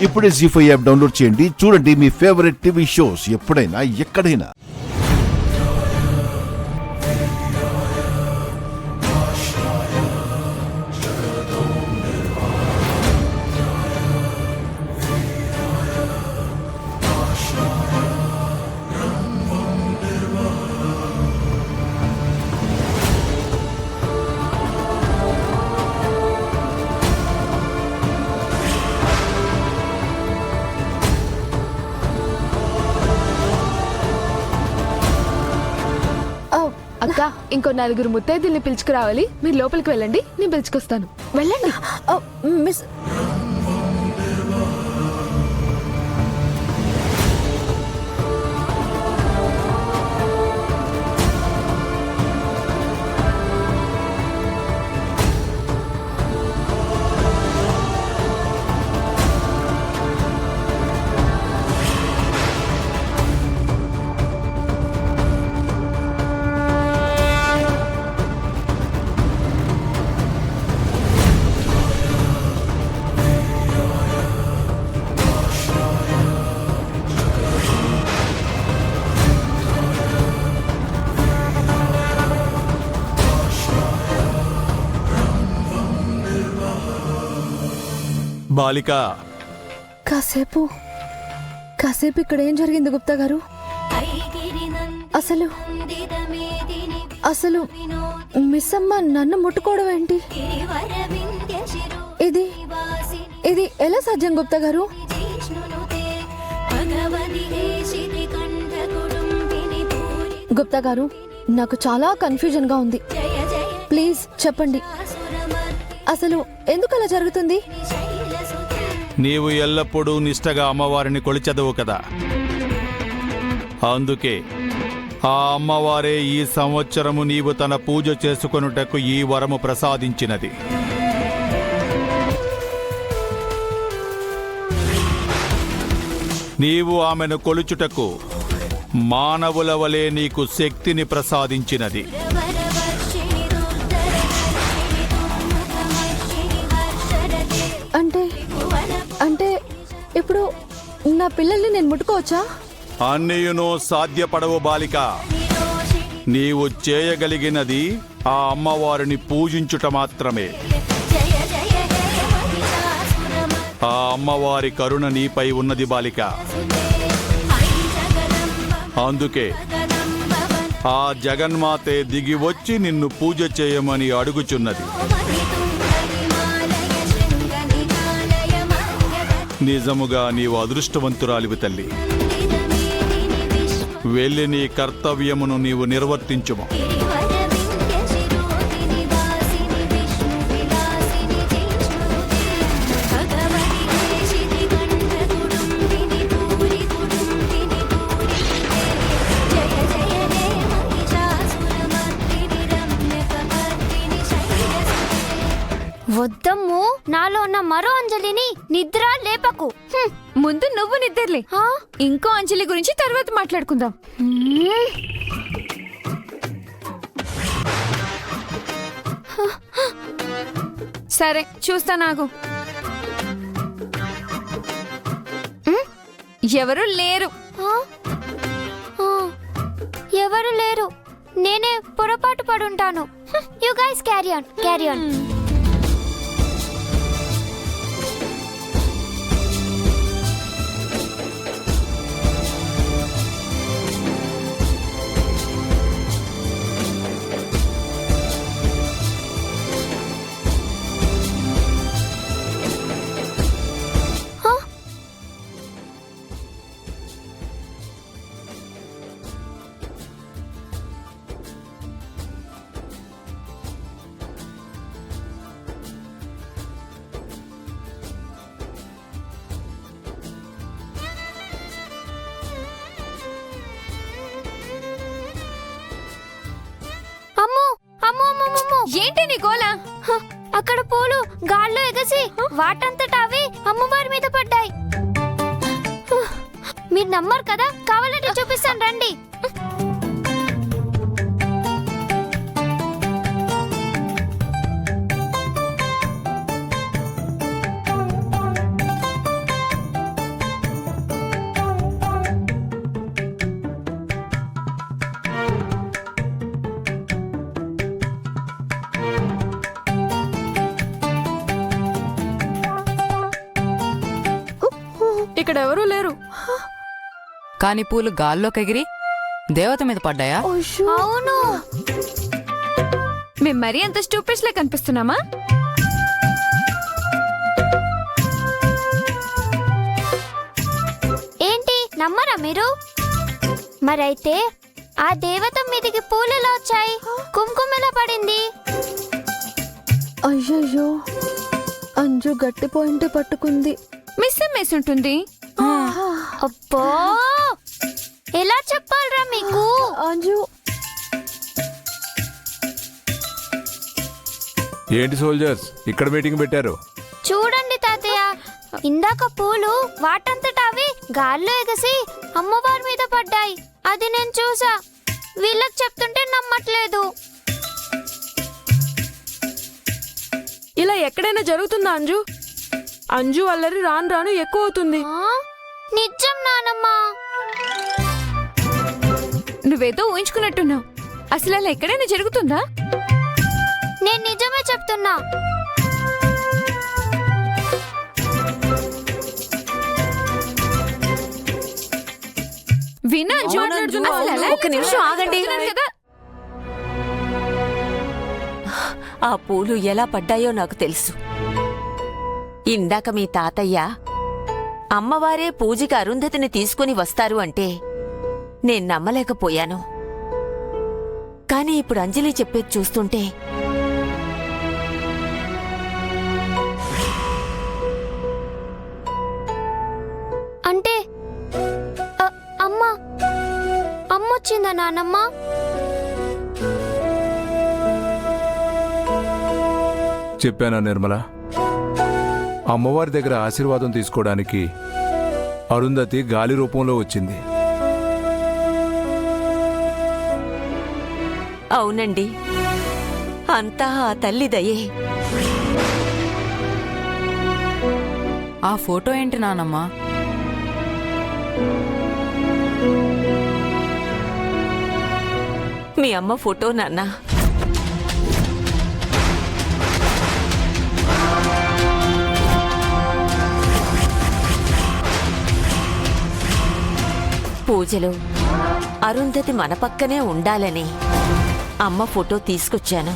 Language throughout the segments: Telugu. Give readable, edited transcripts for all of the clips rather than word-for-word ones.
ఇప్పుడే జీ5 యాప్ డౌన్లోడ్ చేయండి. చూడండి మీ ఫేవరెట్ టీవీ షోస్ ఎప్పుడైనా ఎక్కడైనా. అక్క, ఇంకో 4 ముత్తైదుల్ని పిలుచుకురావాలి. మీరు లోపలికి వెళ్ళండి, నేను పిలుచుకొస్తాను. వెళ్ళండి. మిస్ బాలిక, కాసేపు ఇక్కడ ఏం జరిగింది గుప్తా గారు? అసలు మిస్ అమ్మ నన్ను ముట్టుకోవడం ఏంటి? ఇది ఎలా సాధ్యం గుప్తా గారు? గుప్తా గారు, నాకు చాలా కన్ఫ్యూజన్ గా ఉంది. ప్లీజ్ చెప్పండి, అసలు ఎందుకు అలా జరుగుతుంది? నీవు ఎల్లప్పుడూ నిష్టగా అమ్మవారిని కొలిచెదవు కదా, అందుకే ఆ అమ్మవారే ఈ సంవత్సరము నీవు తన పూజ చేసుకొనుటకు ఈ వరము ప్రసాదించినది. నీవు ఆమెను కొలుచుటకు మానవుల వలె నీకు శక్తిని ప్రసాదించినది. అంటే ఇప్పుడు నా పిల్లల్ని నేను ముట్టుకోవచ్చా? అన్నియును సాధ్యపడవు బాలిక. నీవు చేయగలిగినది ఆ అమ్మవారిని పూజించుట మాత్రమే. ఆ అమ్మవారి కరుణ నీపై ఉన్నది బాలిక. అందుకే ఆ జగన్మాతే దిగి వచ్చి నిన్ను పూజ చేయమని అడుగుచున్నది. నిజముగా నీవు అదృష్టవంతురాలివి తల్లి. వెళ్ళి నీ కర్తవ్యమును నీవు నిర్వర్తించుము. వద్దమ్ము, నాలో ఉన్న మరో అంజలిని నిద్ర లేపకు. ముందు నువ్వు నిద్రలే, ఇంకో అంజలి గురించి తర్వాత మాట్లాడుకుందాం. సరే, చూస్తా. నాకు ఎవరు లేరు. ఎవరు లేరు, నేనే పొరపాటు పడుంటాను. You guys carry on. ఏంటి నీ గోల? అక్కడ పూలు గాల్లో ఎగసి వాటంతట అవి అమ్మవారి మీద పడ్డాయి. మీరు నమ్మరు కదా, కావాలంటే చూపిస్తాను రండి. ఇక్కడ ఎవరూ లేరు. కాని పూలు గాల్లోకి ఎగిరి దేవత మీద పడ్డాయా? అయ్యో. అవును. మేము మరీ అంత స్టూపిడ్స్ లా కనిపిస్తున్నామా? ఏంటి నమ్మరా మీరు? మరైతే ఆ దేవత మీదికి పూలు ఎలా వచ్చాయి? కుంకుమ ఎలా పడింది? అయ్యయ్యో, అంజు గట్టి పాయింట్ పట్టుకుంది. మిస్ ఉంటుంది. అబ్బో, ఎలా చెప్పాలరా మీకు? అంజు, ఏంటి సోల్జర్స్ ఇక్కడ మీటింగ్ పెట్టారు? చూడండి తాతయ్య, ఇందాక పూలు వాటంతట అవి గాల్లో ఎగసి అమ్మవారి మీద పడ్డాయి. అది నేను చూసా. వీళ్ళకి చెప్తుంటే నమ్మట్లేదు. ఇలా ఎక్కడైనా జరుగుతుందా అంజు? అంజు అల్లరి రాను రాను ఎక్కువ అవుతుంది. నిజం నానమ్మా. నువ్వేదో ఊహించుకున్నట్టున్నావు. అసలు అలా ఎక్కడైనా జరుగుతుందా? నేను నిజమే చెప్తున్నా. వినా అంజు మాట్లాడుతున్నా. అసలు ఎలా ఒక్క నిమిషం ఆగండి. చెప్తున్నాను కదా. ఆ పూలు ఎలా పడ్డాయో నాకు తెలుసు. ఇందాక మీ తాతయ్య అమ్మవారే పూజకి అరుంధతిని తీసుకుని వస్తారు అంటే నేను నమ్మలేకపోయాను. కానీ ఇప్పుడు అంజలి చెప్పేది చూస్తుంటే అంటే అమ్మొచ్చిందా నానమ్మ? చెప్పానా నిర్మల, అమ్మవారి దగ్గర ఆశీర్వాదం తీసుకోవడానికి అరుంధతి గాలి రూపంలో వచ్చింది. అవునండి, అంతా ఆ తల్లి దయే. ఆ ఫోటో ఏంటి నానమ్మా? మీ అమ్మ ఫోటో నాన్న. పూజలో అరుంధతి మన పక్కనే ఉండాలని అమ్మ ఫోటో తీసుకొచ్చాను.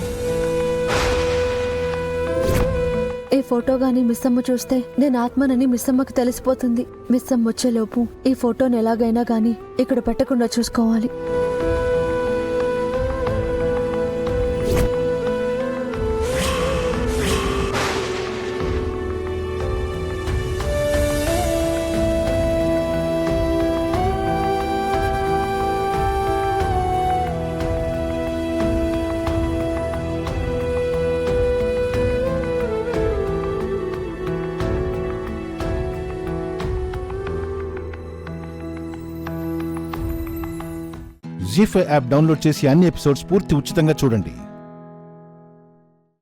ఈ ఫోటో గాని మిస్సమ్మ చూస్తే నేను ఆత్మనని మిస్సమ్మకి తెలిసిపోతుంది. మిస్సమ్మ వచ్చేలోపు ఈ ఫోటోని ఎలాగైనా గాని ఇక్కడ పెట్టకుండా చూసుకోవాలి. జీ5 యాప్ డౌన్లోడ్ చేసి అన్ని ఎపిసోడ్స్ పూర్తి ఉచితంగా చూడండి.